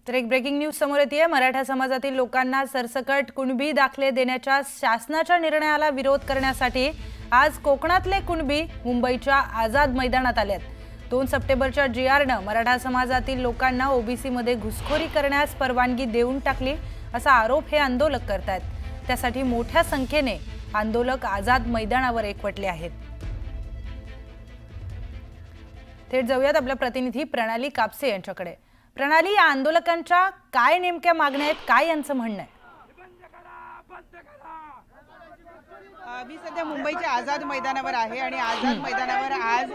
तर एक breaking news समोर येते। मराठा समाजातील लोकांना सरसकट कुणबी दाखले देण्याच्या शासनाच्या निर्णयाला विरोध करण्यासाठी आज कोकणातले कुणबी मुंबईच्या आझाद मैदानात आलेत। 2 सप्टेंबरच्या जीआरनं मराठा समाजातील लोकांना ओबीसी मध्ये घुसखोरी करण्यास परवानगी देऊन टाकली असा आरोप हे आंदोलक करतात। त्यासाठी मोठ्या संख्येने आंदोलक आझाद मैदानावर एकवटले आहेत। थेट जाऊयात आपल्या प्रतिनिधी प्रणाली कापसे यांच्याकडे। प्रणाली, या आंदोलकांच्या काय नेमक्या मागण्या आहेत, काय यांचं म्हणणं आहे? मी सध्या मुंबईच्या आझाद मैदानावर आहे आणि आझाद मैदानावर आज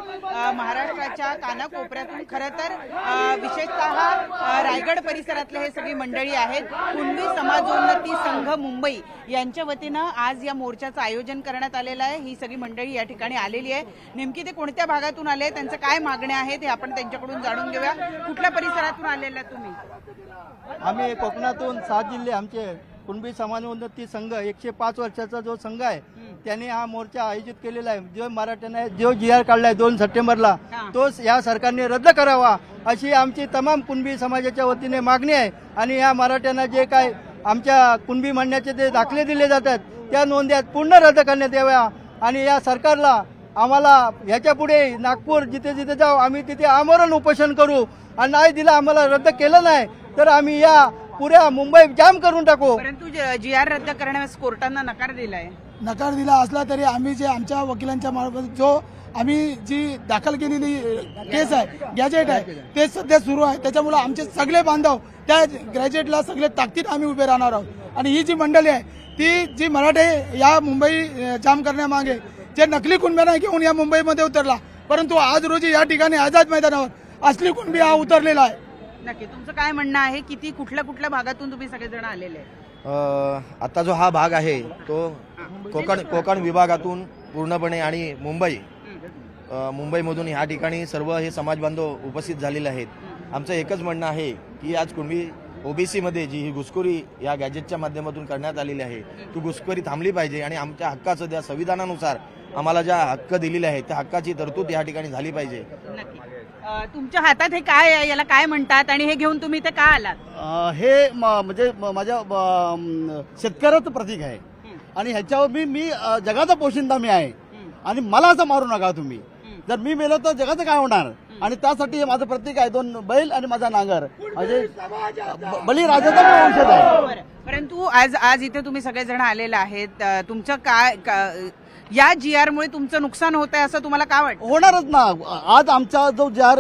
महाराष्ट्राच्या कानाकोपऱ्यातून खरं तर विशेषतः रायगड परिसरातले हे सगळी मंडळी आहेत। कुणबी समाजोन्नती संघ मुंबई यांच्या वतीनं आज या मोर्चाचं आयोजन करण्यात आलेलं आहे। ही सगळी मंडळी या ठिकाणी आलेली आहे। नेमकी ते कोणत्या भागातून आले, त्यांच्या काय मागण्या आहेत हे आपण त्यांच्याकडून जाणून घेऊया। कुठल्या परिसरातून आलेला तुम्ही? आम्ही कोकणातून 7 जिल्हे आमचे कुणबी समाजोन्नती संघ 105 वर्षाचा जो संघ आहे त्यांनी हा मोर्चा आयोजित केलेला आहे। जो मराठ्यांना जो जीआर काढलाय 2 सप्टेंबरला तो या सरकारने रद्द करावा अशी आमची तमाम कुणबी समाजाच्या वतीने मागणी आहे। आणि या मराठ्यांना जे काय आमच्या कुणबी म्हणण्याचे जे दाखले दिले जातात त्या नोंद्या पूर्ण रद्द करण्यात याव्या। आणि या सरकारला आम्हाला ह्याच्या पुढे नागपूर जिथे जिथे जाऊ आम्ही तिथे आमरण उपोषण करू आणि नाही दिला आम्हाला रद्द केलं नाही तर आम्ही या पुऱ्या मुंबई जाम करून टाकू। परंतु जीआर रद्द करण्यास कोर्टाने नकार दिलाय। नकार दिला असला तरी आम्ही जे आमच्या वकिलांच्या मार्फत जो आम्ही जी दाखल केलेली केस आहे, गॅजेट आहे, ते सध्या सुरू आहे। त्याच्यामुळे आमचे सगळे बांधव त्या गॅजेटला सगळे ताकदीत आम्ही उभे राहणार आहोत। आणि ही जी मंडळी आहे ती जी मराठे या मुंबई जाम करण्यामागे जे नकली कुणब्यांना घेऊन या मुंबईमध्ये उतरला, परंतु आज रोजी या ठिकाणी आझाद मैदानावर असली कुणबी हा उतरलेला आहे। नक्की तुमचं काय म्हणणं आहे? किती कुठल्या भागातून तुम्ही सगळेजण आलेले? आता जो हा भाग आहे तो कोकण विभागातून पूर्णपणे आणि मुंबईमधून ह्या ठिकाणी सर्व हे समाज बांधव उपस्थित झालेले आहेत। आमचं एकच म्हणणं आहे की आज कुणबी ओबीसी मध्ये जी ही घुसखोरी या गॅजेटच्या माध्यमातून करण्यात आलेली आहे ती घुसखोरी थांबली पाहिजे आणि आमच्या हक्काचं त्या संविधानानुसार आम्हाला ज्या हक्क दिलेले आहेत त्या हक्काची तरतूद या ठिकाणी झाली पाहिजे। तुमच्या हातात हे काय आहे, याला काय म्हणतात आणि हे घेऊन तुम्ही इथे का आलात? हे म्हणजे माझ्या शेतकऱ्याचं प्रतीक आहे आणि ह्याच्यावर मी जगाचा पोशिंदा मी आहे आणि मला असं मारू नका तुम्ही। जर मी मेलो तर जगाचं काय होणार? आणि त्यासाठी हे माझं प्रतीक आहे। 2 बैल आणि माझा नांगर म्हणजे बळीराजाचा वंशज आहे। परंतु आज इथे तुम्ही सगळेजण आलेले आहेत, तुमचं काय या जीआर मुळे तुमचं नुकसान होत आहे असं तुम्हाला काय वाटतं? होणारच ना। आज आमचा जो जीआर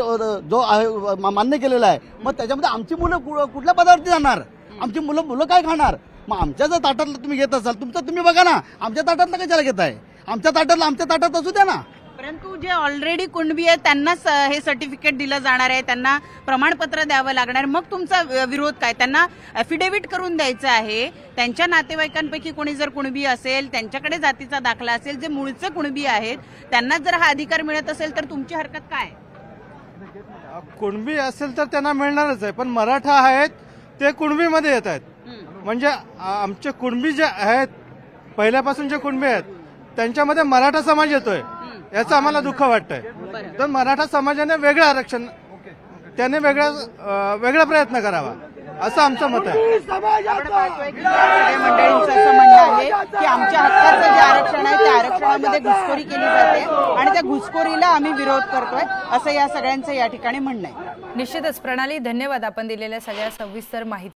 जो आहे मान्य केलेला आहे मग त्याच्यामध्ये आमची मुलं कुठल्या पदावरती जाणार? आमची मुलं काय खाणार? मग आमच्या जर ताटातलं तुम्ही घेत असाल तुमचं तुम्ही बघा ना, आमच्या ताटातलं कशाला घेताय? आमच्या ताटात असू द्या ना। परंतु जे ऑलरेडी कुणबी आहे त्यांनाच हे सर्टिफिकेट दिलं जाणार आहे, त्यांना प्रमाणपत्र द्यावं लागणार। मग तुमचा विरोध काय? त्यांना ॲफिडेव्हिट करून द्यायचं आहे। त्यांच्या नातेवाईकांपैकी कोणी जर कुणबी असेल, त्यांच्याकडे जातीचा दाखला असेल, जे मूळचे कुणबी आहेत त्यांना जर हा अधिकार मिळत असेल तर तुमची हरकत काय? कुणबी असेल तर त्यांना मिळणारच आहे, पण मराठा आहेत ते कुणबीमध्ये येत आहेत। म्हणजे आमचे कुणबी जे आहेत पहिल्यापासून जे कुणबी आहेत त्यांच्यामध्ये मराठा समाज येतोय याचं आम्हाला दुःख वाटतंय। तर मराठा समाजाने वेगळं आरक्षण त्याने वेगळा प्रयत्न करावा असं आमचं मत आहे। मंडळींचं असं म्हणणं आहे की आमच्या हक्काचं जे आरक्षण आहे त्या आरक्षणामध्ये घुसखोरी केली जाते आणि त्या घुसखोरीला आम्ही विरोध करतोय असं या सगळ्यांचं या ठिकाणी म्हणणं आहे। निश्चितच प्रणाली, धन्यवाद आपण दिलेल्या सगळ्या सविस्तर माहिती